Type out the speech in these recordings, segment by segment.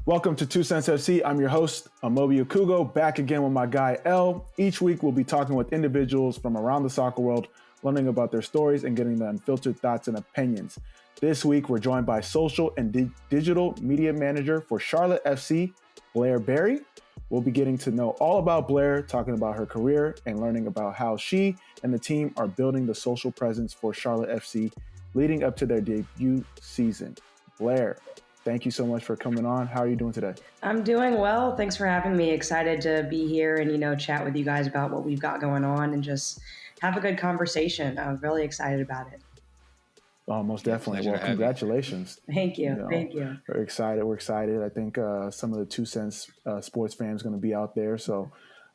Welcome to 2Cents FC. I'm your host, Amobi Okugo, back again with my guy, L. Each week, we'll be talking with individuals from around the soccer world, learning about their stories and getting the unfiltered thoughts and opinions. This week, we're joined by social and digital media manager for Charlotte FC, Blair Berry. We'll be getting to know all about Blair, talking about her career and learning about how she and the team are building the social presence for Charlotte FC leading up to their debut season. Blair, thank you so much for coming on. How are you doing today? I'm doing well. Thanks for having me. Excited to be here and, chat with you guys about what we've got going on and just have a good conversation. I'm really excited about it. Oh, most definitely. Well, congratulations. Thank you. Thank you. We're excited. I think some of the 2 Cents sports fans going to be out there. So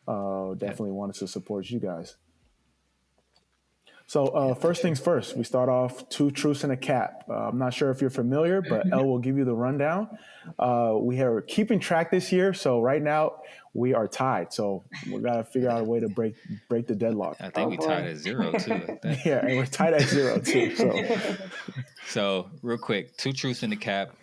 definitely wanted to support you guys. So first things first, we start off 2 truths and a cap. I'm not sure if you're familiar, but Elle will give you the rundown. We are keeping track this year. So right now we are tied. So we got to figure out a way to break the deadlock. I think we're tied at 0 too. Yeah, and we're tied at 0 too. So real quick, 2 truths in the cap.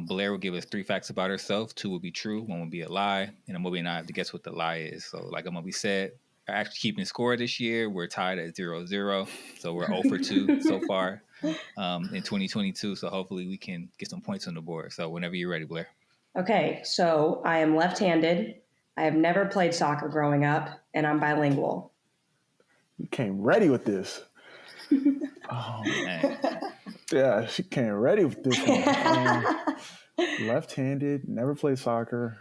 Blair will give us 3 facts about herself. 2 will be true, 1 will be a lie. And Amobi and I have to guess what the lie is. So like Amobi said, actually keeping score this year. We're tied at 0-0. So we're 0 for 2 so far in 2022. So hopefully we can get some points on the board. So whenever you're ready, Blair. Okay, so I am left-handed. I have never played soccer growing up, and I'm bilingual. You came ready with this. Oh, man. Yeah, she came ready with this one. Left-handed, never played soccer.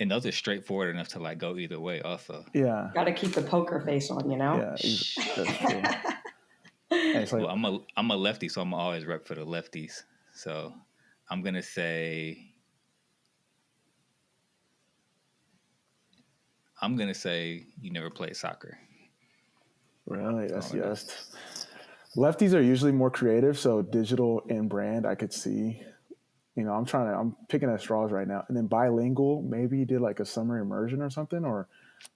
And those are straightforward enough to like go either way also. Yeah. Got to keep the poker face on, Yeah, that's true. Like, well, I'm a lefty, so I'm always rep for the lefties. So I'm going to say you never played soccer. Really? That's yes. Lefties are usually more creative, so digital and brand I could see. I'm picking at straws right now. And then bilingual, maybe you did like a summer immersion or something, or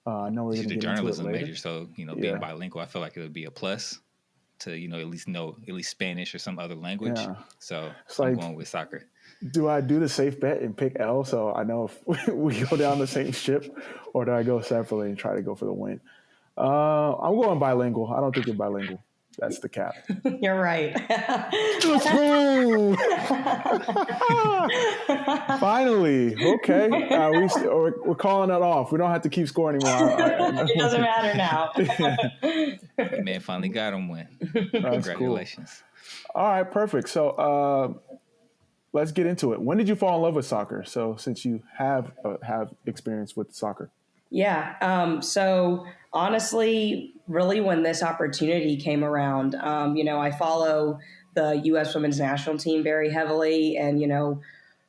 I know we're going to get into it later. Journalism major, so, being bilingual, I feel like it would be a plus to, at least know Spanish or some other language. Yeah. So I'm going with soccer. Do I do the safe bet and pick L so I know if we go down the same ship, or do I go separately and try to go for the win? I'm going bilingual. I don't think you're bilingual. That's the cap. You're right. Finally. Okay. We're calling that off. We don't have to keep score anymore. It doesn't matter now. Man finally got him win. That's Congratulations. Cool. All right, perfect. So let's get into it. When did you fall in love with soccer? So since you have experience with soccer. Yeah. So honestly, really when this opportunity came around, I follow the U.S. women's national team very heavily. And,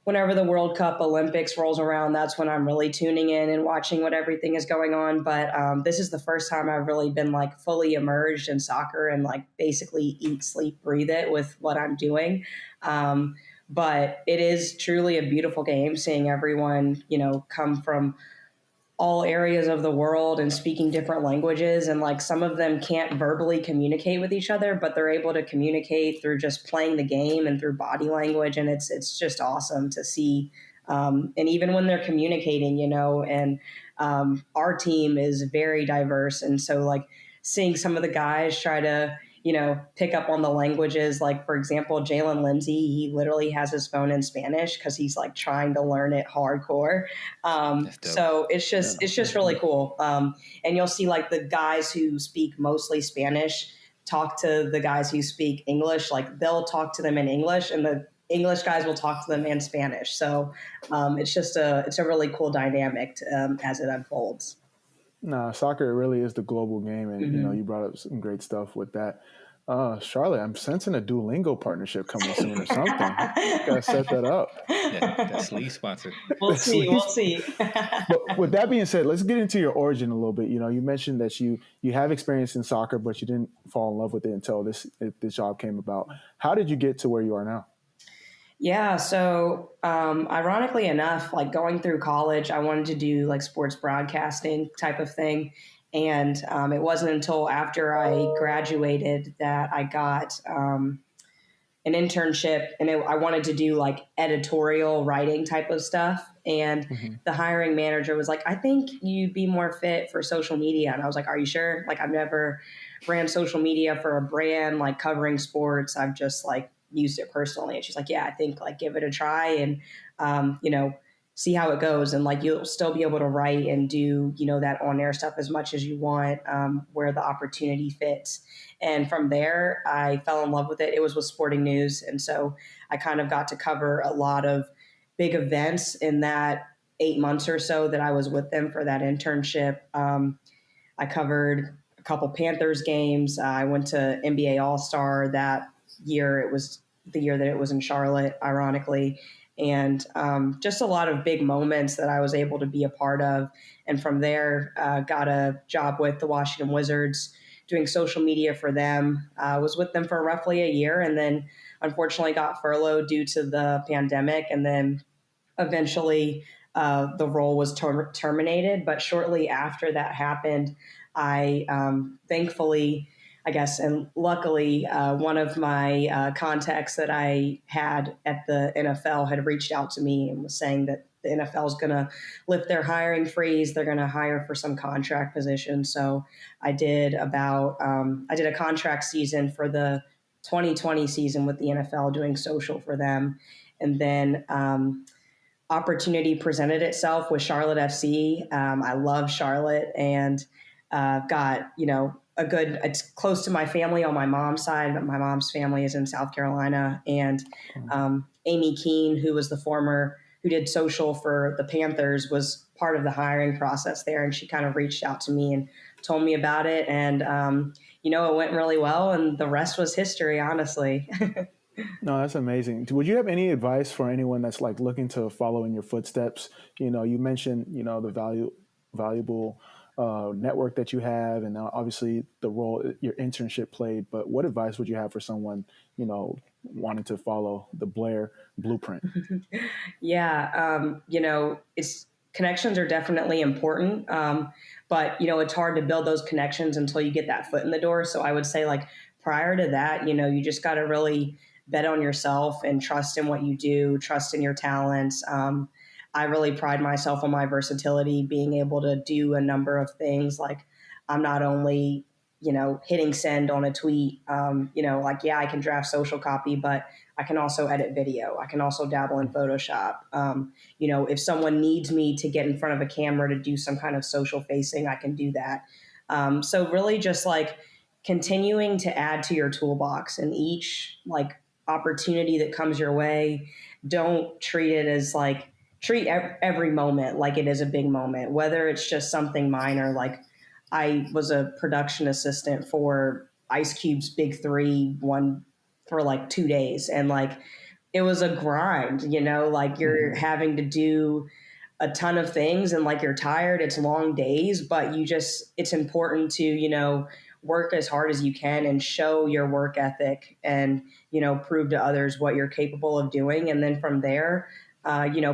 whenever the World Cup Olympics rolls around, that's when I'm really tuning in and watching what everything is going on. But this is the first time I've really been like fully immersed in soccer and like basically eat, sleep, breathe it with what I'm doing. But it is truly a beautiful game seeing everyone, come from all areas of the world and speaking different languages. And like some of them can't verbally communicate with each other, but they're able to communicate through just playing the game and through body language. And it's just awesome to see. And even when they're communicating, and our team is very diverse. And so like seeing some of the guys try to, pick up on the languages. Like, for example, Jalen Lindsay, he literally has his phone in Spanish because he's like trying to learn it hardcore. So it's just really cool. And you'll see like the guys who speak mostly Spanish talk to the guys who speak English. Like they'll talk to them in English and the English guys will talk to them in Spanish. So it's a really cool dynamic as it unfolds. No, soccer really is the global game, and you brought up some great stuff with that. Charlotte, I'm sensing a Duolingo partnership coming soon or something. Gotta set that up. Yeah, that's sleeve sponsor. We'll see. But with that being said, let's get into your origin a little bit. You mentioned that you have experience in soccer, but you didn't fall in love with it until this job came about. How did you get to where you are now? Yeah. So, ironically enough, like going through college, I wanted to do like sports broadcasting type of thing. And it wasn't until after I graduated that I got an internship, and I wanted to do like editorial writing type of stuff. And Mm-hmm. the hiring manager was like, I think you'd be more fit for social media. And I was like, are you sure? Like, I've never ran social media for a brand, like covering sports. I've just like used it personally. And she's like, yeah, I think like give it a try and, see how it goes. And like, you'll still be able to write and do, that on air stuff as much as you want, where the opportunity fits. And from there, I fell in love with it. It was with Sporting News. And so I kind of got to cover a lot of big events in that 8 months or so that I was with them for that internship. I covered a couple Panthers games. I went to NBA All-Star that year. It was the year that it was in Charlotte, ironically. And just a lot of big moments that I was able to be a part of. And from there, got a job with the Washington Wizards, doing social media for them. I was with them for roughly a year, and then unfortunately got furloughed due to the pandemic. And then eventually the role was terminated. But shortly after that happened, I thankfully, I guess, and luckily, one of my contacts that I had at the NFL had reached out to me and was saying that the NFL is going to lift their hiring freeze. They're going to hire for some contract position. So I did a contract season for the 2020 season with the NFL, doing social for them. And then opportunity presented itself with Charlotte FC. I love Charlotte, and got, it's close to my family on my mom's side, but my mom's family is in South Carolina. And Amy Keene, who did social for the Panthers, was part of the hiring process there. And she kind of reached out to me and told me about it. And, it went really well, and the rest was history, honestly. No, that's amazing. Would you have any advice for anyone that's like looking to follow in your footsteps? You mentioned, the valuable network that you have, and obviously the role your internship played. But what advice would you have for someone, wanting to follow the Blair blueprint? Yeah, it's connections are definitely important, but it's hard to build those connections until you get that foot in the door. So I would say, like, prior to that, you just got to really bet on yourself and trust in what you do, trust in your talents. I really pride myself on my versatility, being able to do a number of things. Like, I'm not only, hitting send on a tweet, I can draft social copy, but I can also edit video. I can also dabble in Photoshop. If someone needs me to get in front of a camera to do some kind of social facing, I can do that. So really just like continuing to add to your toolbox, and each like opportunity that comes your way, don't treat it as like, treat every moment like it is a big moment, whether it's just something minor. Like, I was a production assistant for Ice Cube's Big Three one for like 2 days. And like, it was a grind, like you're having to do a ton of things, and like you're tired, it's long days, but it's important to, work as hard as you can and show your work ethic and, prove to others what you're capable of doing. And then from there,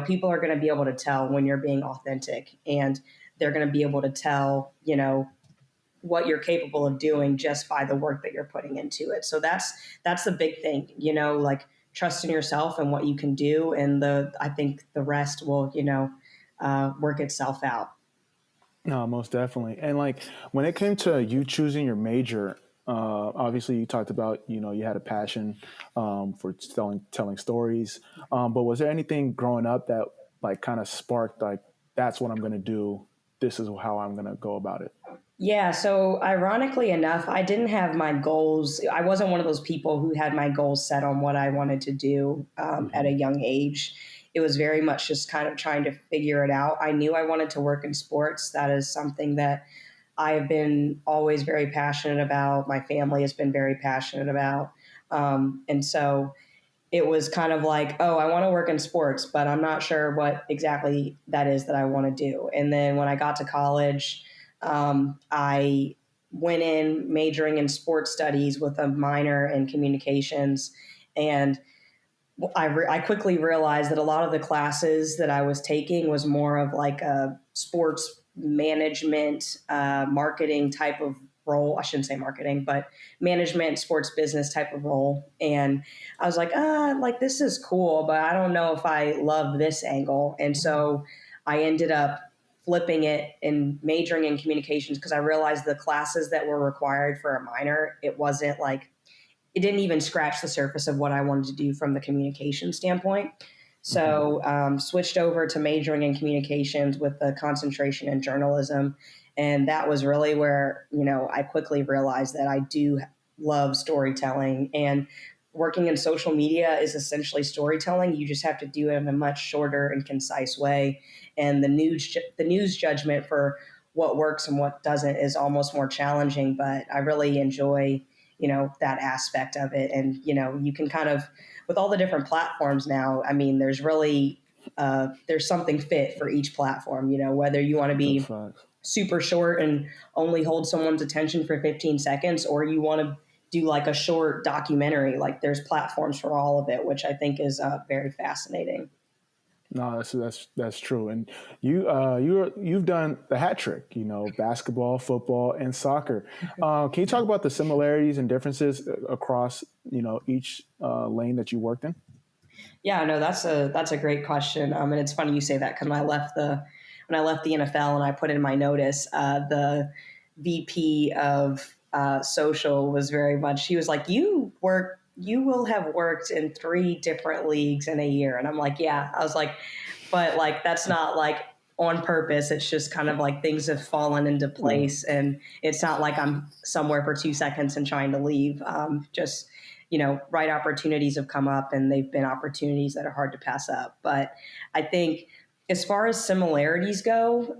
people are going to be able to tell when you're being authentic, and they're going to be able to tell, what you're capable of doing just by the work that you're putting into it. So that's the big thing, like trust in yourself and what you can do. And I think the rest will, work itself out. No, most definitely. And like when it came to you choosing your major, obviously you talked about, you had a passion for telling stories. But was there anything growing up that like kind of sparked like, that's what I'm going to do. This is how I'm going to go about it? Yeah. So ironically enough, I didn't have my goals. I wasn't one of those people who had my goals set on what I wanted to do at a young age. It was very much just kind of trying to figure it out. I knew I wanted to work in sports. That is something that I have been always very passionate about. My family has been very passionate about. And so it was kind of like, oh, I want to work in sports, but I'm not sure what exactly that is that I want to do. And then when I got to college, I went in majoring in sports studies with a minor in communications. And I quickly realized that a lot of the classes that I was taking was more of like a sports management, marketing type of role. I shouldn't say marketing, but management, sports business type of role. And I was like this is cool, but I don't know if I love this angle. And so I ended up flipping it and majoring in communications because I realized the classes that were required for a minor, it didn't even scratch the surface of what I wanted to do from the communication standpoint. So switched over to majoring in communications with a concentration in journalism. And that was really where, I quickly realized that I do love storytelling, and working in social media is essentially storytelling. You just have to do it in a much shorter and concise way. And the news judgment for what works and what doesn't is almost more challenging, but I really enjoy, that aspect of it. And, you can kind of, with all the different platforms now, I mean, there's really, there's something fit for each platform, whether you want to be super short and only hold someone's attention for 15 seconds, or you want to do like a short documentary. Like, there's platforms for all of it, which I think is very fascinating. No, that's true. And you've done the hat trick, basketball, football, and soccer. Can you talk about the similarities and differences across, each lane that you worked in? Yeah, no, that's a great question. And it's funny you say that, because when I left the NFL and I put in my notice, the VP of social was very much, he was like, you will have worked in 3 different leagues in a year. And I'm like, yeah. I was like, but like, that's not like on purpose. It's just kind of like things have fallen into place. And it's not like I'm somewhere for 2 seconds and trying to leave. Just, right opportunities have come up, and they've been opportunities that are hard to pass up. But I think as far as similarities go,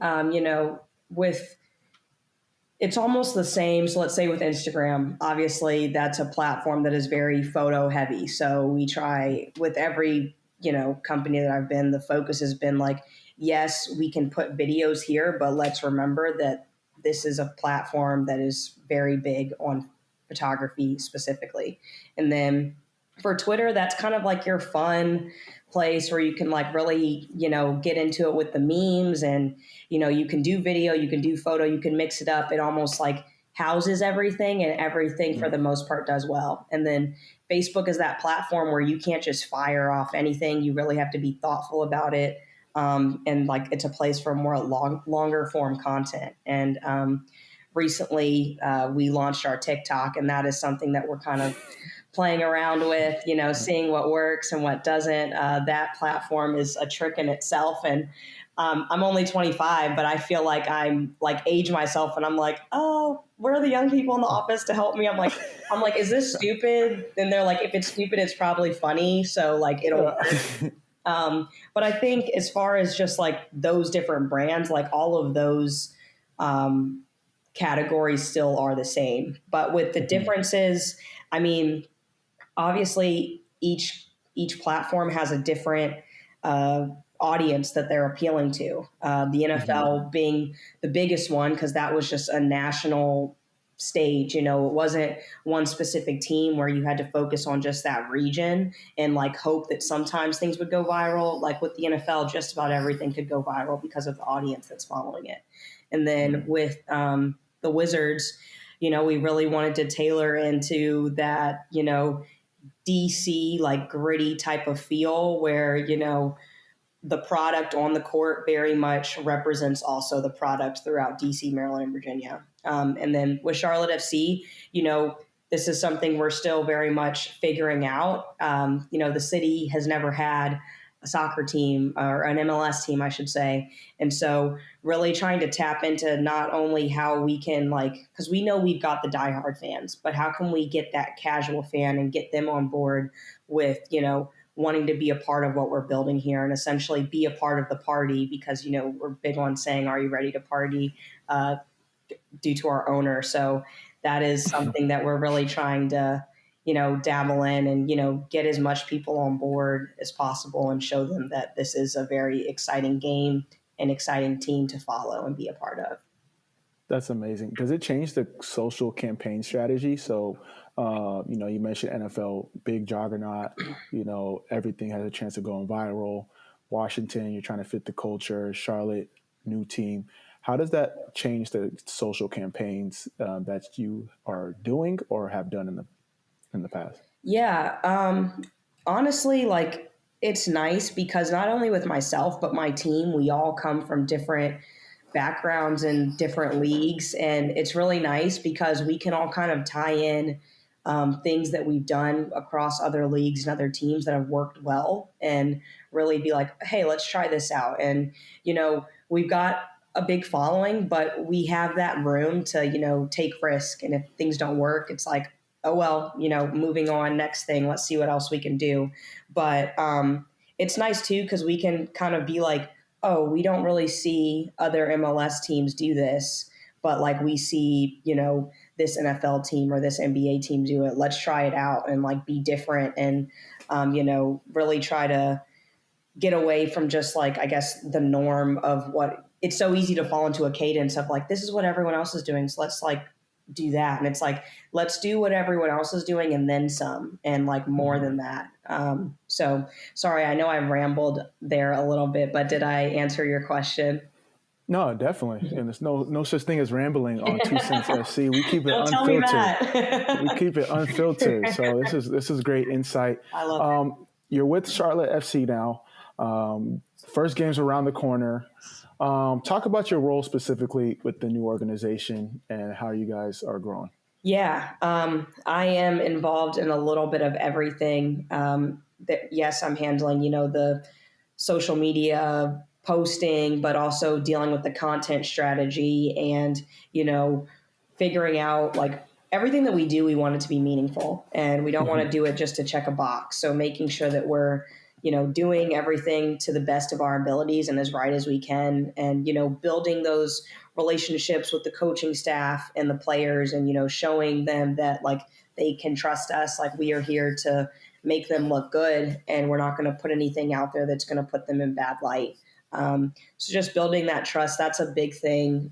it's almost the same. So let's say with Instagram, obviously that's a platform that is very photo heavy. So we try with every, company that I've been, the focus has been like, yes, we can put videos here, but let's remember that this is a platform that is very big on photography specifically. And then for Twitter, that's kind of like your fun place where you can like really, get into it with the memes, and, you can do video, you can do photo, you can mix it up. It almost like houses everything, and everything for the most part does well. And then Facebook is that platform where you can't just fire off anything. You really have to be thoughtful about it. And like, it's a place for more longer form content. And recently we launched our TikTok, and that is something that we're kind of playing around with, seeing what works and what doesn't. That platform is a trick in itself. And I'm only 25, but I feel like I'm like age myself, and I'm like, oh, where are the young people in the office to help me? I'm like, is this stupid? And they're like, if it's stupid, it's probably funny. So like, it'll work. But I think as far as just like those different brands, like all of those categories still are the same. But with the differences, I mean, obviously each platform has a different audience that they're appealing to. The NFL being the biggest one, because that was just a national stage. It wasn't one specific team where you had to focus on just that region and like hope that sometimes things would go viral. Like with the NFL, just about everything could go viral because of the audience that's following it. And then with the Wizards, we really wanted to tailor into that, DC, like gritty type of feel where, the product on the court very much represents also the product throughout DC, Maryland, and Virginia. And then with Charlotte FC, this is something we're still very much figuring out. The city has never had a soccer team, or an MLS team, I should say. And so really trying to tap into not only how we can because we know we've got the diehard fans, but how can we get that casual fan and get them on board with, wanting to be a part of what we're building here, and essentially be a part of the party, because, we're big on saying, are you ready to party, due to our owner. So that is something that we're really trying to, dabble in, and, get as much people on board as possible, and show them that this is a very exciting game and exciting team to follow and be a part of. That's amazing. Does it change the social campaign strategy? So, you mentioned NFL, big juggernaut, everything has a chance of going viral. Washington, you're trying to fit the culture. Charlotte, new team. How does that change the social campaigns that you are doing or have done in the past? Yeah. Honestly, like it's nice because not only with myself, but my team, we all come from different backgrounds and different leagues. And it's really nice because we can all kind of tie in things that we've done across other leagues and other teams that have worked well and really be like, hey, let's try this out. And, we've got a big following, but we have that room to, take risk. And if things don't work, it's like, oh, well, moving on, next thing, let's see what else we can do. But it's nice too, because we can kind of be like, oh, we don't really see other MLS teams do this, but like we see, this NFL team or this NBA team do it. Let's try it out and like be different and, really try to get away from just like, I guess, the norm of what it's so easy to fall into a cadence of like, this is what everyone else is doing. So let's like do that. And it's like, let's do what everyone else is doing and then some and like more than that. So sorry, I know I rambled there a little bit, but did I answer your question? No, definitely. And there's no such thing as rambling on 2Cents FC. We keep it Don't unfiltered. tell me that. We keep it unfiltered. So this is great insight. I love it. You're with Charlotte FC now. First game's around the corner. Talk about your role specifically with the new organization and how you guys are growing. Yeah, I am involved in a little bit of everything. Yes, I'm handling, the social media posting, but also dealing with the content strategy and, figuring out like everything that we do, we want it to be meaningful and we don't want to do it just to check a box. So making sure that we're, doing everything to the best of our abilities and as right as we can and, building those relationships with the coaching staff and the players and, showing them that like they can trust us, like we are here to make them look good and we're not going to put anything out there that's going to put them in bad light. So just building that trust, that's a big thing.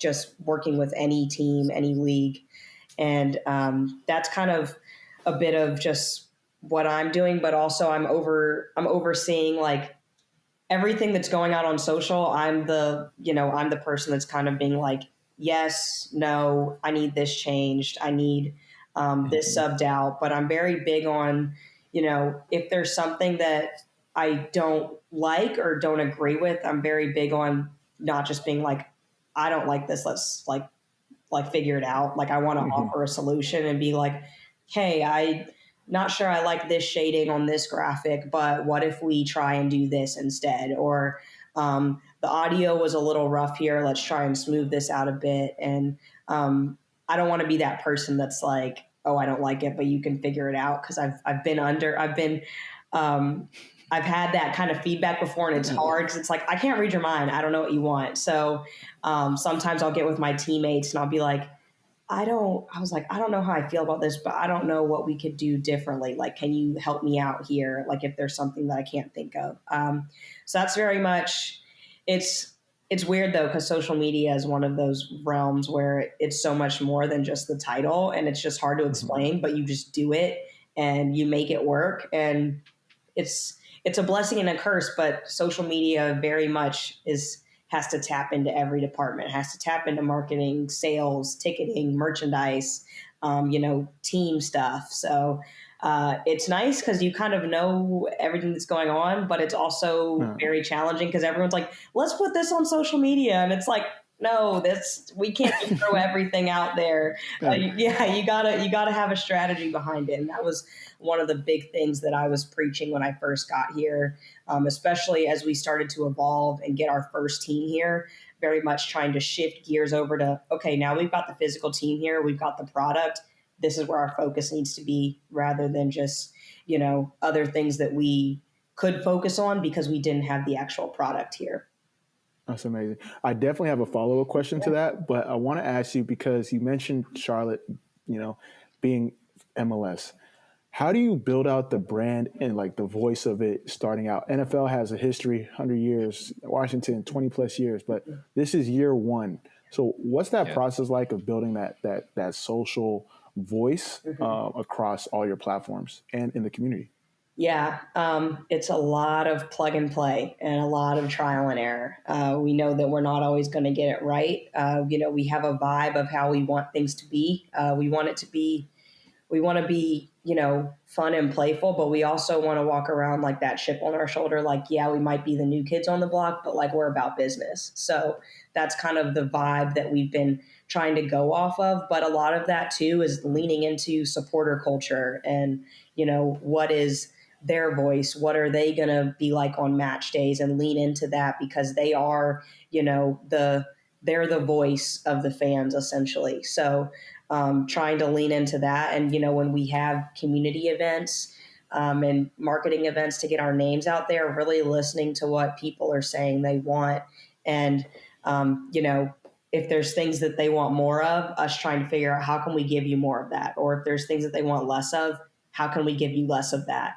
Just working with any team, any league. And that's kind of a bit of just what I'm doing, but also I'm overseeing like everything that's going on social. I'm the person that's kind of being like, yes, no, I need this changed. I need this subbed out, but I'm very big on, if there's something that I don't like or don't agree with, I'm very big on not just being like, I don't like this. Let's like figure it out. Like I want to offer a solution and be like, hey, I not sure I like this shading on this graphic, but what if we try and do this instead? Or the audio was a little rough here. Let's try and smooth this out a bit. And I don't want to be that person that's like, oh, I don't like it, but you can figure it out. Cause I've had that kind of feedback before and it's hard because it's like, I can't read your mind. I don't know what you want. So sometimes I'll get with my teammates and I'll be like, I don't know how I feel about this, but I don't know what we could do differently. Like, can you help me out here? Like if there's something that I can't think of. So that's very much, it's weird though, because social media is one of those realms where it's so much more than just the title and it's just hard to explain, but you just do it and you make it work. And it's a blessing and a curse, but social media very much has to tap into every department. It has to tap into marketing, sales, ticketing, merchandise, team stuff. So it's nice because you kind of know everything that's going on, but it's also very challenging because everyone's like, let's put this on social media. And it's like, no, we can't just throw everything out there. You gotta have a strategy behind it. And that was one of the big things that I was preaching when I first got here, especially as we started to evolve and get our first team here, very much trying to shift gears over to, okay, now we've got the physical team here. We've got the product. This is where our focus needs to be rather than just, other things that we could focus on because we didn't have the actual product here. That's amazing. I definitely have a follow-up question to that, but I want to ask you because you mentioned Charlotte, being MLS. How do you build out the brand and like the voice of it starting out? NFL has a history, 100 years, Washington, 20 plus years, but this is year one. So what's that process like of building that social voice across all your platforms and in the community? Yeah, it's a lot of plug and play and a lot of trial and error. We know that we're not always going to get it right. We have a vibe of how we want things to be. We want it to be we want to be, fun and playful, but we also want to walk around like that chip on our shoulder. Like, yeah, we might be the new kids on the block, but like we're about business. So that's kind of the vibe that we've been trying to go off of. But a lot of that too is leaning into supporter culture and, what is their voice? What are they going to be like on match days, and lean into that because they are, they're the voice of the fans essentially. So trying to lean into that. And, when we have community events and marketing events to get our names out there, really listening to what people are saying they want. And, if there's things that they want more of, us trying to figure out how can we give you more of that? Or if there's things that they want less of, how can we give you less of that?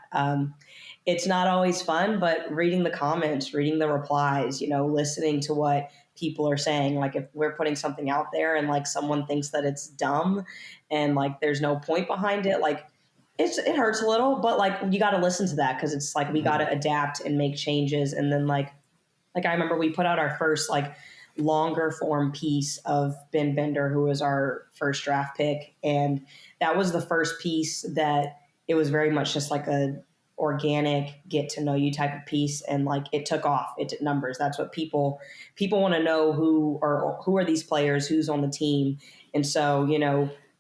It's not always fun, but reading the comments, reading the replies, listening to what people are saying. Like if we're putting something out there and like someone thinks that it's dumb and like there's no point behind it, like it hurts a little, but like you got to listen to that because it's like we got to adapt and make changes. And then like I remember we put out our first like longer form piece of Ben Bender, who was our first draft pick, and that was the first piece that it was very much just like a organic get to know you type of piece, and like it took off. It did numbers. That's what people want to know, who are these players, who's on the team. And so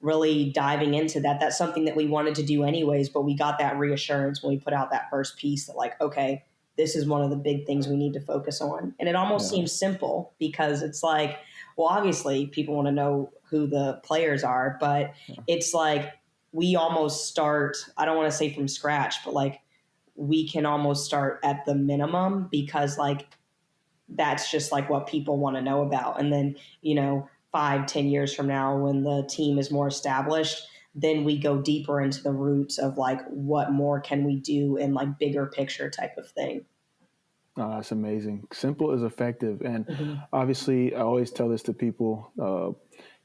really diving into that, that's something that we wanted to do anyways, but we got that reassurance when we put out that first piece that like, okay, this is one of the big things we need to focus on. And it almost seems simple because it's like, well, obviously people want to know who the players are, but it's like we almost start, I don't want to say from scratch, but like we can almost start at the minimum because like that's just like what people want to know about. And then 5-10 years from now, when the team is more established, then we go deeper into the roots of like what more can we do in like bigger picture type of thing. Oh, that's amazing. Simple is effective. And obviously I always tell this to people,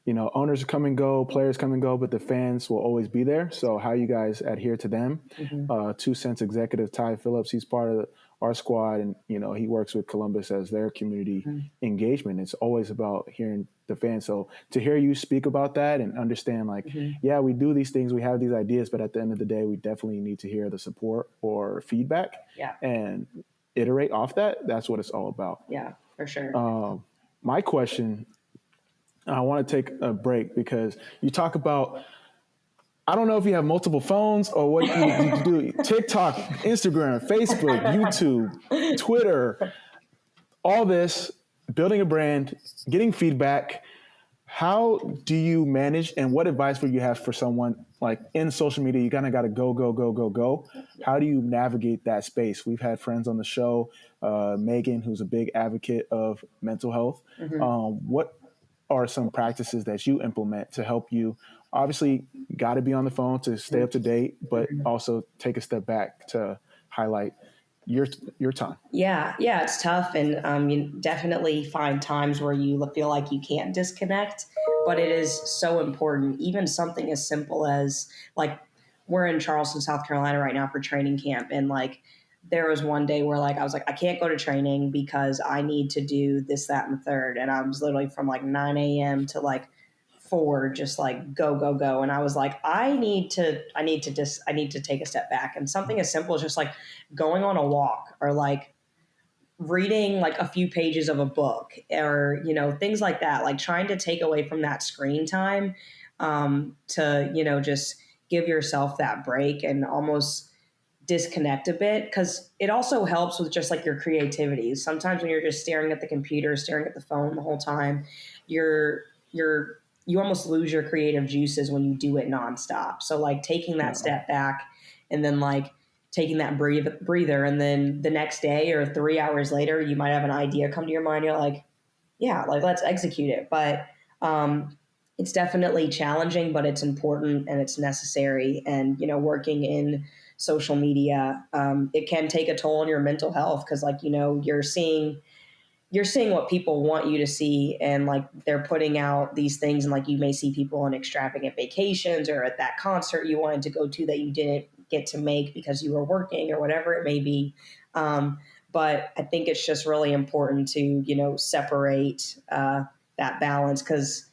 owners come and go, players come and go, but the fans will always be there. So how you guys adhere to them? 2Cents executive Ty Phillips, he's part of our squad, and he works with Columbus as their community engagement. It's always about hearing the fans. So to hear you speak about that and understand, like, yeah, we do these things, we have these ideas, but at the end of the day, we definitely need to hear the support or feedback and iterate off that. That's what it's all about. Yeah, for sure. My question, I want to take a break because you talk about, I don't know if you have multiple phones or what you do. TikTok, Instagram, Facebook, YouTube, Twitter, all this, building a brand, getting feedback. How do you manage, and what advice would you have for someone like in social media? You kind of got to go. How do you navigate that space? We've had friends on the show, Megan, who's a big advocate of mental health. What are some practices that you implement to help you? Obviously, got to be on the phone to stay up to date, but also take a step back to highlight your time. Yeah, it's tough, and you definitely find times where you feel like you can't disconnect, but it is so important. Even something as simple as like we're in Charleston, South Carolina right now for training camp, and like there was one day where like I was like, I can't go to training because I need to do this, that, and the third, and I was literally from like 9 a.m. to like 4, just like go. And I was like, I need to take a step back. And something as simple as just like going on a walk or like reading like a few pages of a book or, things like that, like trying to take away from that screen time to, just give yourself that break and almost disconnect a bit, because it also helps with just like your creativity. Sometimes when you're just staring at the computer, staring at the phone the whole time, you almost lose your creative juices when you do it nonstop. So like taking that step back and then like taking that breather, and then the next day or 3 hours later, you might have an idea come to your mind. You're like, yeah, like let's execute it. But it's definitely challenging, but it's important and it's necessary. And, working in social media, it can take a toll on your mental health because like, you're seeing what people want you to see, and like they're putting out these things, and like you may see people on extravagant vacations or at that concert you wanted to go to that you didn't get to make because you were working or whatever it may be. But I think it's just really important to, separate that balance, because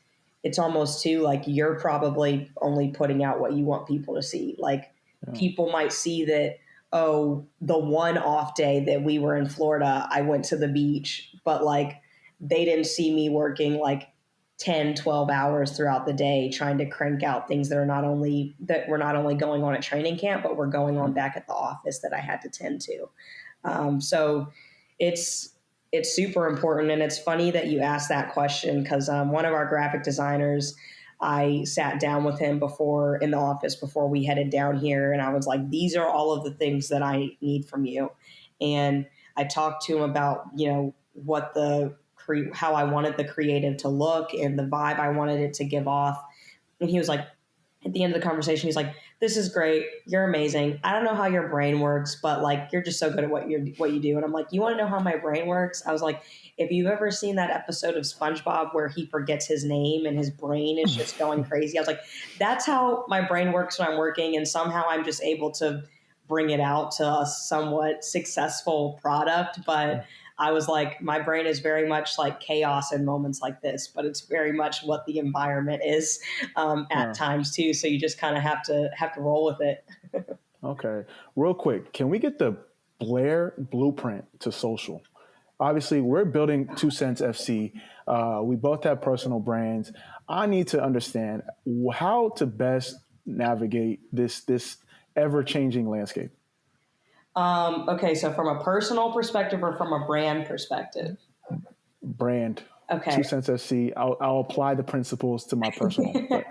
it's almost too like you're probably only putting out what you want people to see. Like people might see that, oh, the one off day that we were in Florida, I went to the beach, but like they didn't see me working like 10, 12 hours throughout the day trying to crank out things that were not only going on at training camp, but were going on back at the office that I had to tend to. So it's super important. And it's funny that you asked that question, because one of our graphic designers, I sat down with him in the office before we headed down here. And I was like, these are all of the things that I need from you. And I talked to him about, how I wanted the creative to look and the vibe I wanted it to give off. And he was like, at the end of the conversation, he's like, this is great. You're amazing. I don't know how your brain works, but like, you're just so good at what you do. And I'm like, you want to know how my brain works? I was like, if you've ever seen that episode of SpongeBob where he forgets his name and his brain is just going crazy, I was like, that's how my brain works when I'm working. And somehow I'm just able to bring it out to a somewhat successful product. But I was like, my brain is very much like chaos in moments like this, but it's very much what the environment is at times too. So you just kind of have to roll with it. Okay. Real quick, can we get the Blair blueprint to social? Obviously, we're building 2Cents FC. We both have personal brands. I need to understand how to best navigate this ever-changing landscape. Okay, so from a personal perspective or from a brand perspective? Brand. Okay. 2Cents FC. I'll apply the principles to my personal. But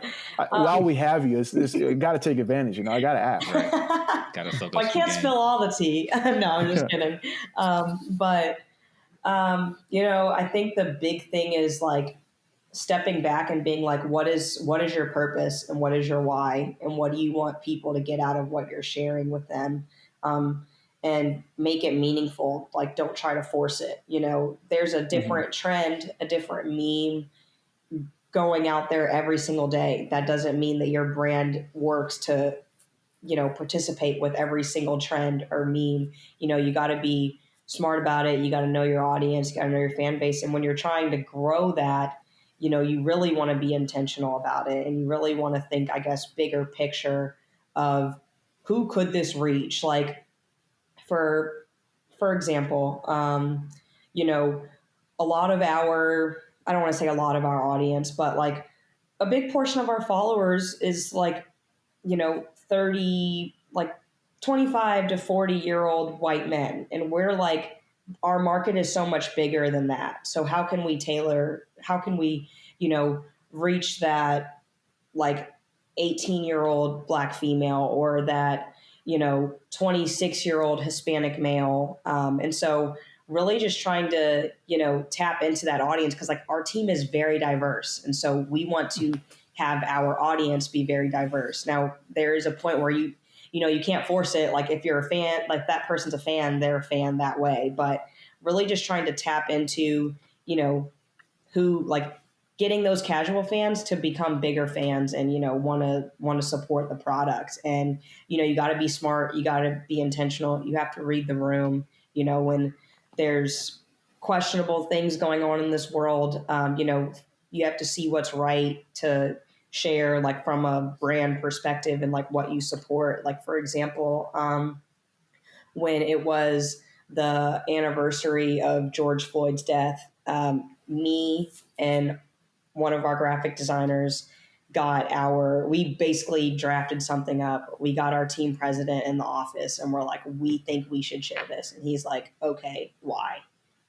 while we have you, you got to take advantage. I got to ask. Right? I can't spill all the tea. No, I'm just kidding. I think the big thing is like stepping back and being like, what is your purpose and what is your why and what do you want people to get out of what you're sharing with them? And make it meaningful. Like, don't try to force it. There's a different trend, a different meme going out there every single day. That doesn't mean that your brand works to, participate with every single trend or meme. You got to be smart about it. You got to know your audience, you got to know your fan base. And when you're trying to grow that, you really want to be intentional about it. And you really want to think, I guess, bigger picture of who could this reach? Like, for example, a lot of I don't want to say a lot of our audience, but like a big portion of our followers is like, 30, like 25 to 40-year-old white men. And we're like, our market is so much bigger than that. So how can we reach that like 18-year-old Black female or that, 26-year-old Hispanic male. And so really just trying to, tap into that audience, because like our team is very diverse. And so we want to have our audience be very diverse. Now, there is a point where you can't force it. Like if you're a fan, like that person's a fan, they're a fan that way. But really just trying to tap into, who like getting those casual fans to become bigger fans and, want to support the product. And, you got to be smart. You got to be intentional. You have to read the room, when there's questionable things going on in this world, you have to see what's right to share, like from a brand perspective and like what you support. Like, for example, when it was the anniversary of George Floyd's death, me and one of our graphic designers we basically drafted something up. We got our team president in the office and we're like, we think we should share this. And he's like, okay, why?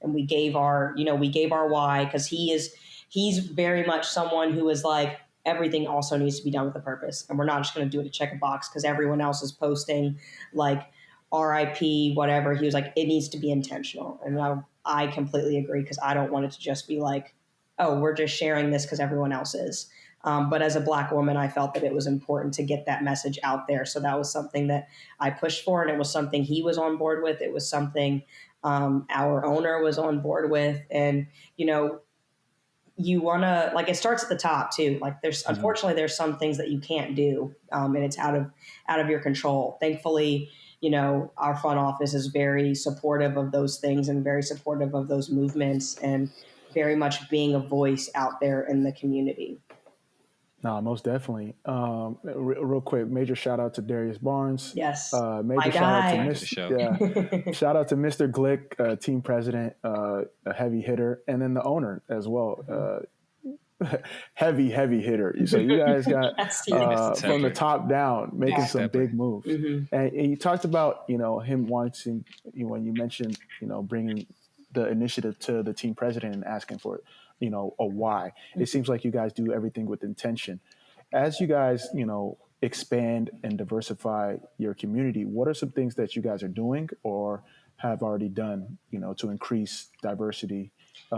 And we gave our why, because he's very much someone who is like, everything also needs to be done with a purpose. And we're not just going to do it to check a box because everyone else is posting like RIP, whatever. He was like, it needs to be intentional. And I completely agree, because I don't want it to just be like, oh, we're just sharing this because everyone else is. But as a Black woman, I felt that it was important to get that message out there. So that was something that I pushed for, and it was something he was on board with. It was something our owner was on board with. And, you want to, like, it starts at the top too. Like there's, unfortunately, there's some things that you can't do, and it's out of your control. Thankfully, our front office is very supportive of those things and very supportive of those movements and very much being a voice out there in the community. No, most definitely. Real quick, major shout out to Darius Barnes. Yes, major shout out to shout out to Mr. Glick, team president, a heavy hitter, and then the owner as well. Heavy hitter. So you guys got from the top down making some big moves. And you talked about him wanting when you mentioned bringing the initiative to the team president and asking for it. A why. It seems like you guys do everything with intention. As you guys, expand and diversify your community, what are some things that you guys are doing or have already done, to increase diversity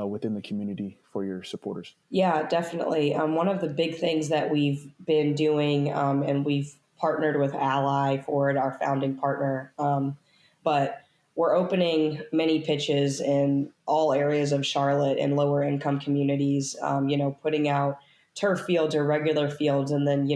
within the community for your supporters? Yeah, definitely. One of the big things that we've been doing, and we've partnered with Ally for it, our founding partner, but we're opening many pitches in all areas of Charlotte and lower income communities, putting out turf fields or regular fields and then,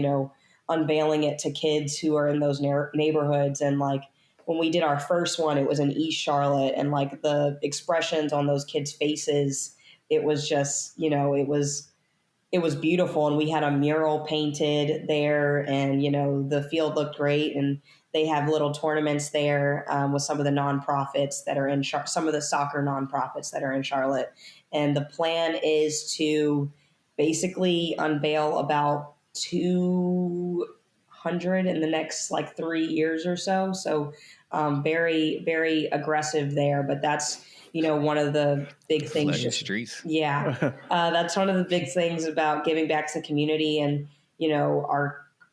unveiling it to kids who are in those neighborhoods. And like when we did our first one, it was in East Charlotte, and like the expressions on those kids' faces, it was just, it was beautiful. And we had a mural painted there and, the field looked great. And they have little tournaments there with some of the nonprofits that are in some of the soccer nonprofits that are in Charlotte. And the plan is to basically unveil about 200 in the next 3 years or so. So very, very aggressive there. But that's, one of the big things. Streets. Yeah. That's one of the big things about giving back to the community. And,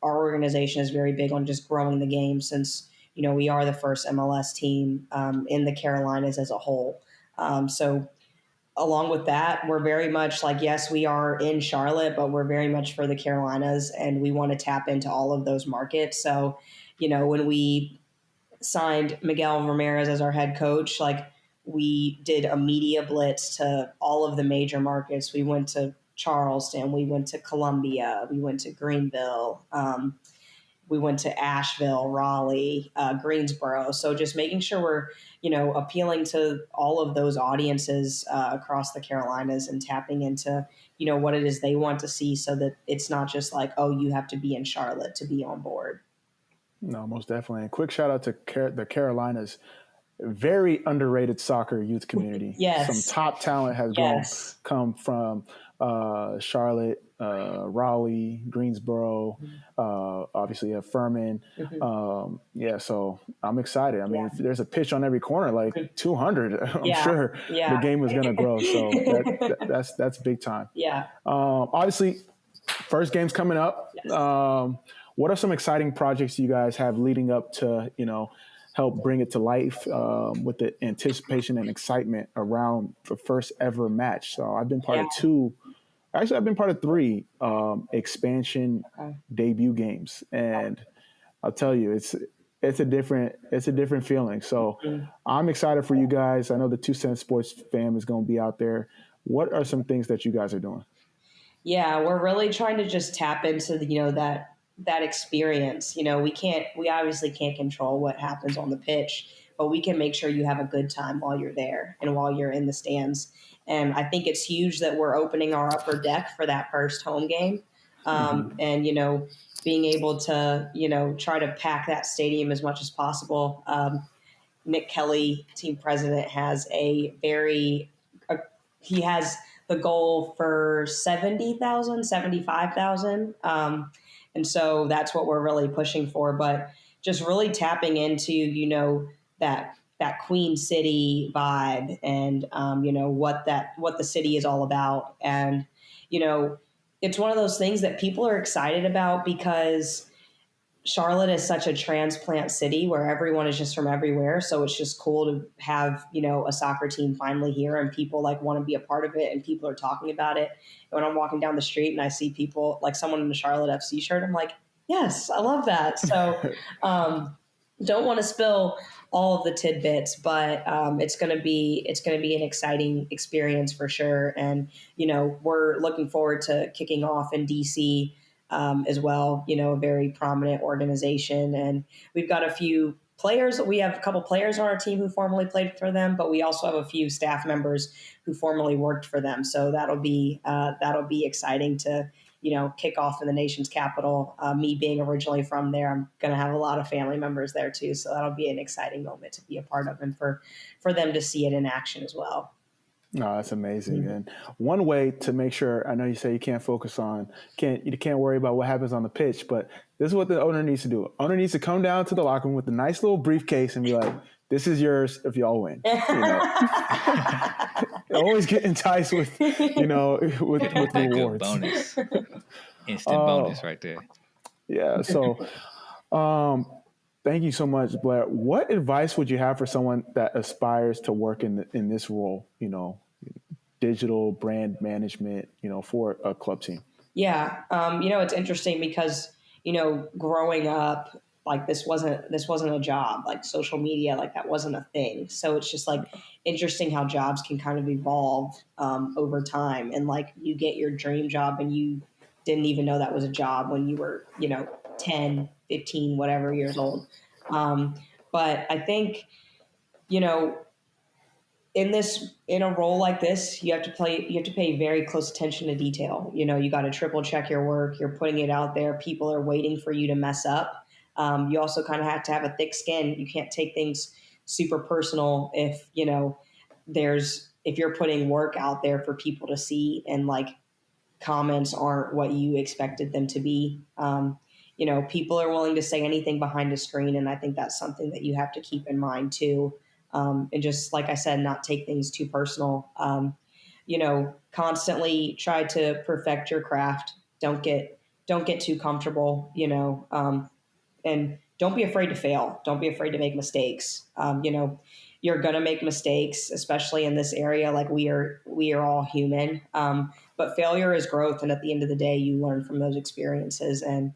our organization is very big on just growing the game since, we are the first MLS team in the Carolinas as a whole. So along with that, we're very much yes, we are in Charlotte, but we're very much for the Carolinas and we want to tap into all of those markets. So, when we signed Miguel Ramirez as our head coach, we did a media blitz to all of the major markets. We went to Charleston, we went to Columbia, we went to Greenville, we went to Asheville, Raleigh, Greensboro. So just making sure we're, appealing to all of those audiences across the Carolinas and tapping into, what it is they want to see so that it's not just you have to be in Charlotte to be on board. No, most definitely. And quick shout out to the Carolinas. Very underrated soccer youth community. Yes. Some top talent has come from Charlotte, Raleigh, Greensboro, obviously Furman. So I'm excited. I mean, if there's a pitch on every corner, 200, I'm sure the game is going to grow. So that's big time. Yeah. Obviously, first game's coming up. Yes. What are some exciting projects you guys have leading up to, help bring it to life with the anticipation and excitement around the first ever match? So I've been part of two. Actually, I've been part of three expansion debut games, and I'll tell you, it's a different feeling. So I'm excited for you guys. I know the 2Cents Sports fam is going to be out there. What are some things that you guys are doing? Yeah, we're really trying to just tap into that experience. We obviously can't control what happens on the pitch, but we can make sure you have a good time while you're there and while you're in the stands. And I think it's huge that we're opening our upper deck for that first home game. And, being able to, try to pack that stadium as much as possible. Nick Kelly, team president, has he has the goal for 70,000, 75,000. And so that's what we're really pushing for, but just really tapping into, that Queen City vibe and, what the city is all about. And, it's one of those things that people are excited about because Charlotte is such a transplant city where everyone is just from everywhere. So it's just cool to have, a soccer team finally here and people want to be a part of it and people are talking about it. And when I'm walking down the street and I see people someone in a Charlotte FC shirt, I'm like, yes, I love that. So, don't want to spill all of the tidbits, but it's going to be an exciting experience for sure. And we're looking forward to kicking off in DC as well. A very prominent organization, and we've got a few players. We have a couple players on our team who formerly played for them, but we also have a few staff members who formerly worked for them. So that'll be exciting to kick off in the nation's capital. Me being originally from there, I'm going to have a lot of family members there too. So that'll be an exciting moment to be a part of, and for them to see it in action as well. No, that's amazing. Mm-hmm. And one way to make sure, I know you say you can't worry about what happens on the pitch, but this is what the owner needs to do. Owner needs to come down to the locker room with a nice little briefcase and be like, this is yours if y'all win. Always get enticed with with that rewards. Good bonus. Instant bonus right there. Yeah. So thank you so much, Blair. What advice would you have for someone that aspires to work in this role, digital brand management, for a club team? Yeah. It's interesting because, growing up, like this wasn't a job, like social media, like that wasn't a thing. So it's just like interesting how jobs can kind of evolve over time. And like you get your dream job and you didn't even know that was a job when you were, 10, 15, whatever years old. But I think, in a role like this, you have to pay very close attention to detail. You got to triple check your work. You're putting it out there. People are waiting for you to mess up. You also kind of have to have a thick skin. You can't take things super personal if you're putting work out there for people to see and like comments aren't what you expected them to be. People are willing to say anything behind a screen, and I think that's something that you have to keep in mind too. And just like I said, not take things too personal. Constantly try to perfect your craft. Don't get too comfortable. And don't be afraid to fail. Don't be afraid to make mistakes. You're gonna make mistakes, especially in this area. Like we are all human. But failure is growth, and at the end of the day, you learn from those experiences, and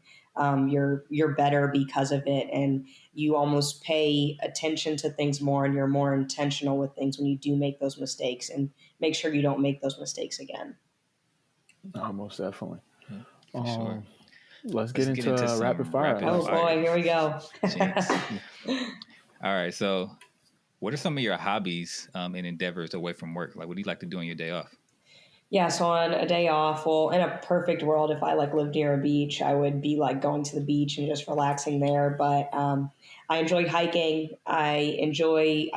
you're better because of it, and you almost pay attention to things more, and you're more intentional with things when you do make those mistakes, and make sure you don't make those mistakes again. Most definitely. For sure. Let's get into rapid fire. Boy, here we go. All right. So what are some of your hobbies and endeavors away from work? Like, what do you like to do on your day off? Yeah, so on a day off, well, in a perfect world, if I lived near a beach, I would be going to the beach and just relaxing there. But I enjoy hiking. I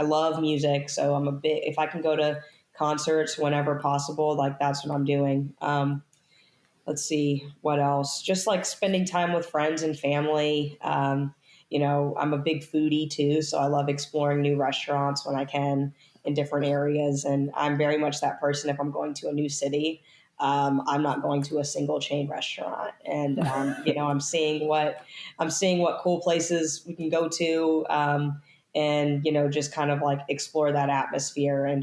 love music. So if I can go to concerts whenever possible, that's what I'm doing. Let's see, what else? Just spending time with friends and family. I'm a big foodie too, so I love exploring new restaurants when I can in different areas. And I'm very much that person. If I'm going to a new city, I'm not going to a single chain restaurant. And, I'm seeing what cool places we can go to, and, just kind of explore that atmosphere and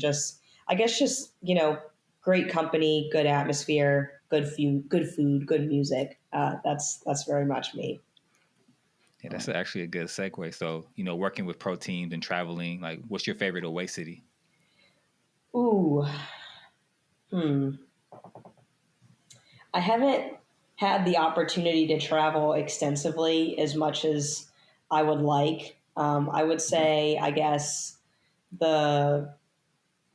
great company, good atmosphere, good food, good music. That's very much me. Yeah, that's actually a good segue. So, working with pro teams and traveling, what's your favorite away city? Ooh. I haven't had the opportunity to travel extensively as much as I would like. I would say, I guess, the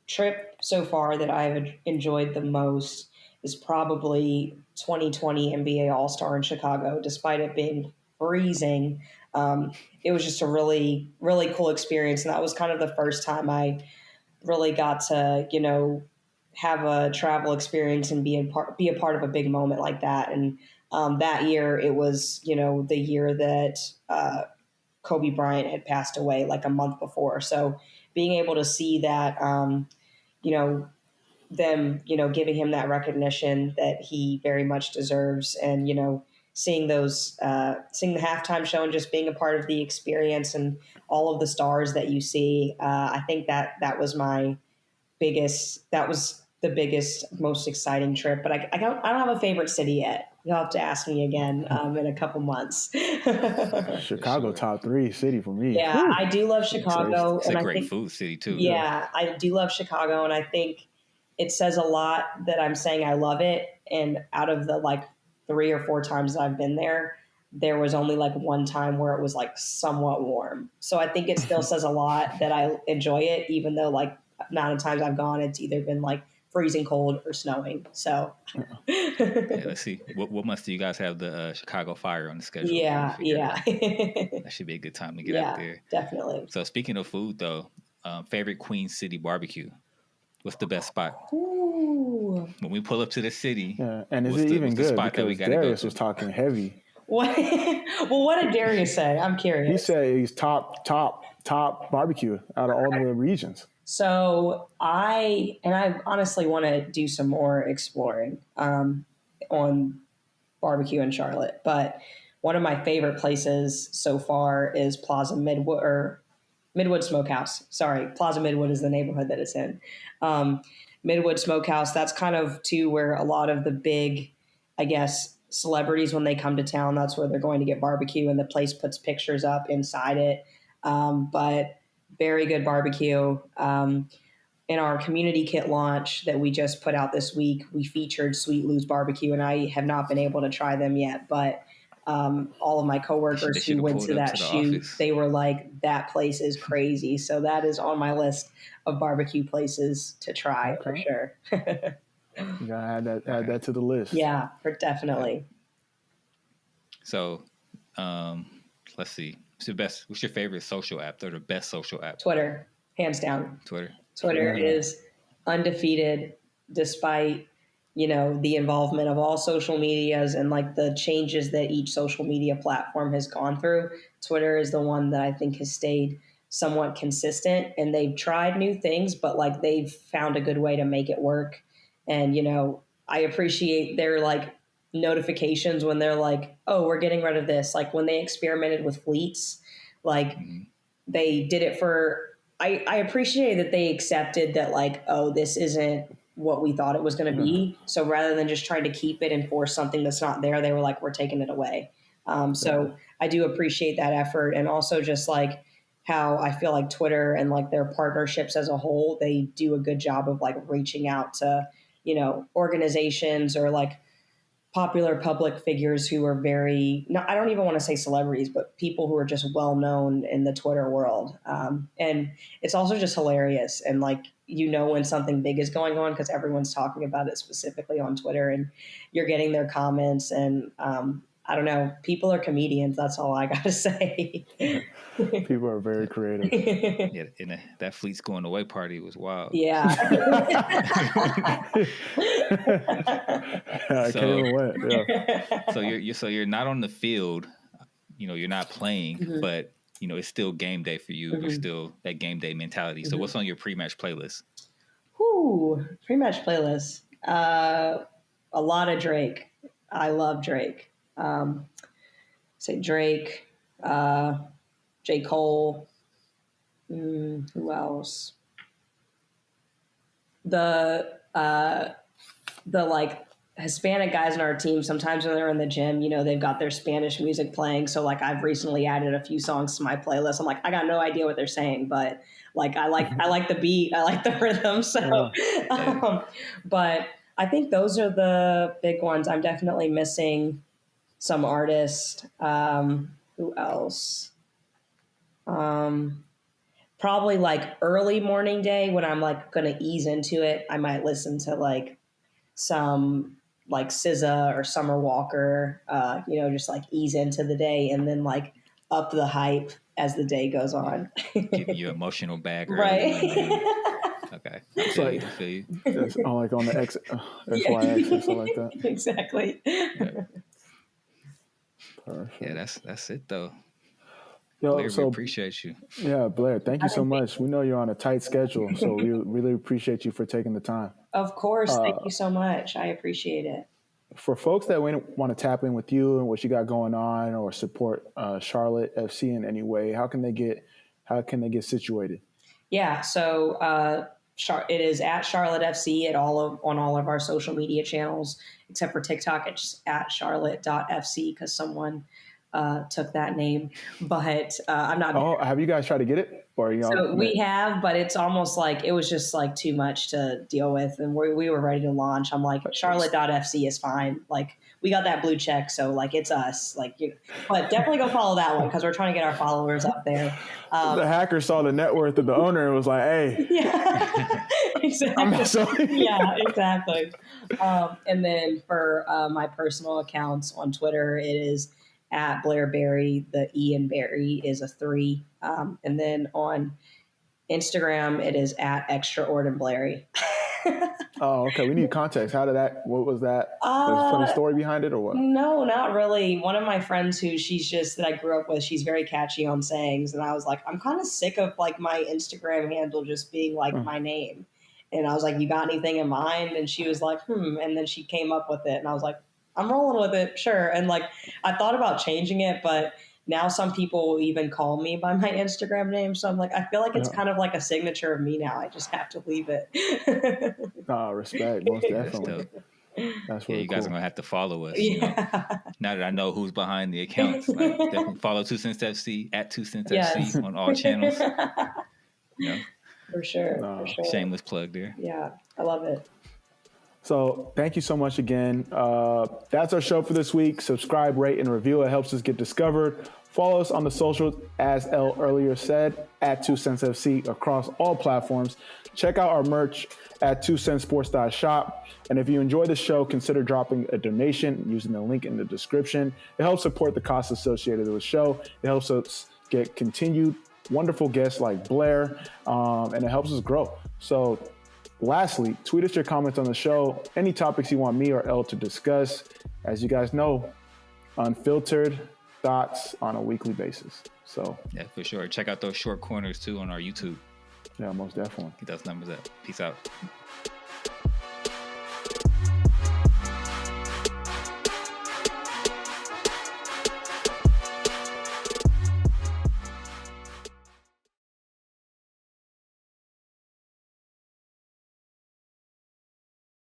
trip so far that I've enjoyed the most is probably 2020 NBA All-Star in Chicago, despite it being freezing. It was just a really, really cool experience. And that was kind of the first time I really got to, have a travel experience and be a part of a big moment like that. And that year, it was, the year that Kobe Bryant had passed away a month before. So being able to see that, them, giving him that recognition that he very much deserves, and, seeing seeing the halftime show and just being a part of the experience and all of the stars that you see. I think that was the biggest, most exciting trip, but I don't have a favorite city yet. You'll have to ask me again in a couple months. Chicago top 3 city for me. Yeah, Whew. I do love Chicago. It's and a I great think, food city too. yeah, I do love Chicago. And I think it says a lot that I'm saying I love it. And out of the like 3 or 4 times that I've been there was only like one time where it was like somewhat warm. So I think it still says a lot that I enjoy it, even though like amount of times I've gone, it's either been like freezing cold or snowing. So Yeah, let's see. What month do you guys have the Chicago Fire on the schedule? yeah. That should be a good time to get out there. Definitely. So speaking of food, though, favorite Queen City barbecue. What's the best spot? Ooh. When we pull up to the city, Yeah, and is it even good? Because Darius was talking heavy. What? Well, what did Darius say? I'm curious. He said he's top barbecue out of all the regions. So I honestly want to do some more exploring on barbecue in Charlotte, but one of my favorite places so far is Plaza Midwood or Midwood Smokehouse. Sorry, Plaza Midwood is the neighborhood that it's in. Midwood Smokehouse, that's kind of too where a lot of the big, I guess, celebrities, when they come to town, that's where they're going to get barbecue, and the place puts pictures up inside it. But very good barbecue. In our community kit launch that we just put out this week, we featured Sweet Lou's Barbecue, and I have not been able to try them yet, but all of my coworkers who went to that shoot, they were like, that place is crazy. So that is on my list of barbecue places to try for sure. You gotta add that to the list. Yeah, definitely. So let's see. What's your favorite social app or the best social app? Twitter, hands down. Twitter is undefeated despite, the involvement of all social medias and like the changes that each social media platform has gone through. Twitter is the one that I think has stayed somewhat consistent, and they've tried new things, but like they've found a good way to make it work. And, I appreciate their like notifications when they're like, oh, we're getting rid of this. Like when they experimented with fleets, like they did it for, I appreciate that they accepted that like, oh, this isn't what we thought it was going to be. So rather than just trying to keep it and force something that's not there, they were like, we're taking it away. So I do appreciate that effort. And also just like how I feel like Twitter and like their partnerships as a whole, they do a good job of like reaching out to, organizations or like popular public figures who are I don't even want to say celebrities, but people who are just well known in the Twitter world. And it's also just hilarious. And like, when something big is going on because everyone's talking about it specifically on Twitter and you're getting their comments. And I don't know, people are comedians. That's all I got to say. People are very creative. Yeah, and that Fleet's going away party was wild. Yeah. I can't even wait. Yeah. So you're not on the field, you're not playing, but it's still game day for you. You're still that game day mentality. So what's on your pre-match playlist? Pre-match playlist. A lot of Drake. I love Drake. Say Drake, J. Cole. Who else? The like Hispanic guys in our team, sometimes when they're in the gym, they've got their Spanish music playing. So like I've recently added a few songs to my playlist. I'm like, I got no idea what they're saying, but like I like the beat, I like the rhythm. So but I think those are the big ones. I'm definitely missing some artists. Who else? Probably like early morning day when I'm like going to ease into it. I might listen to like some like SZA or Summer Walker, just like ease into the day and then like up the hype as the day goes on. Giving you emotional bag early. Right. Okay. I feel you. It's like on the XY axis, something like that. Exactly. Yeah. Perfect. Yeah, that's it though. Blair, we appreciate you. Yeah, Blair, thank you so much. We know you're on a tight schedule, so we really appreciate you for taking the time. Of course. Thank you so much. I appreciate it. For folks that want to tap in with you and what you got going on or support Charlotte FC in any way, how can they get situated? Yeah, so it is at Charlotte FC on all of our social media channels, except for TikTok. It's at charlotte.fc because someone took that name, but I'm not. Oh, have you guys tried to get it? Or So we have, but it's almost like it was just like too much to deal with, and we were ready to launch. I'm like, Charlotte.fc is fine. Like we got that blue check, so like it's us. Like, but definitely go follow that one because we're trying to get our followers up there. The hacker saw the net worth of the owner and was like, "Hey, yeah, exactly. Yeah, exactly." And then for my personal accounts on Twitter, it is at Blair Berry. The E in Berry is a 3. And then on Instagram, it is at Extraordinary. oh, okay. We need context. How did that? What was that? There's a funny story behind it, or what? No, not really. One of my friends that I grew up with, she's very catchy on sayings, and I was like, I'm kind of sick of like my Instagram handle just being like my name. And I was like, you got anything in mind? And she was like, and then she came up with it, and I was like, I'm rolling with it, sure. And like, I thought about changing it, but now some people will even call me by my Instagram name. So I'm like, I feel like it's kind of like a signature of me now. I just have to leave it. Respect, most definitely. That's really you guys cool. are gonna have to follow us. You know? Now that I know who's behind the accounts, like, definitely follow 2Cents FC at 2Cents FC on all channels. You know? For sure. Shameless plug there. Yeah, I love it. So thank you so much again. That's our show for this week. Subscribe, rate, and review. It helps us get discovered. Follow us on the socials, as Elle earlier said, at 2Cents FC across all platforms. Check out our merch at 2centsports.shop. And if you enjoy the show, consider dropping a donation using the link in the description. It helps support the costs associated with the show. It helps us get continued wonderful guests like Blair, and it helps us grow. So lastly, tweet us your comments on the show, any topics you want me or Elle to discuss. As you guys know, unfiltered thoughts on a weekly basis. So yeah, for sure. Check out those short corners too on our YouTube. Yeah, most definitely. Get those numbers up. Peace out.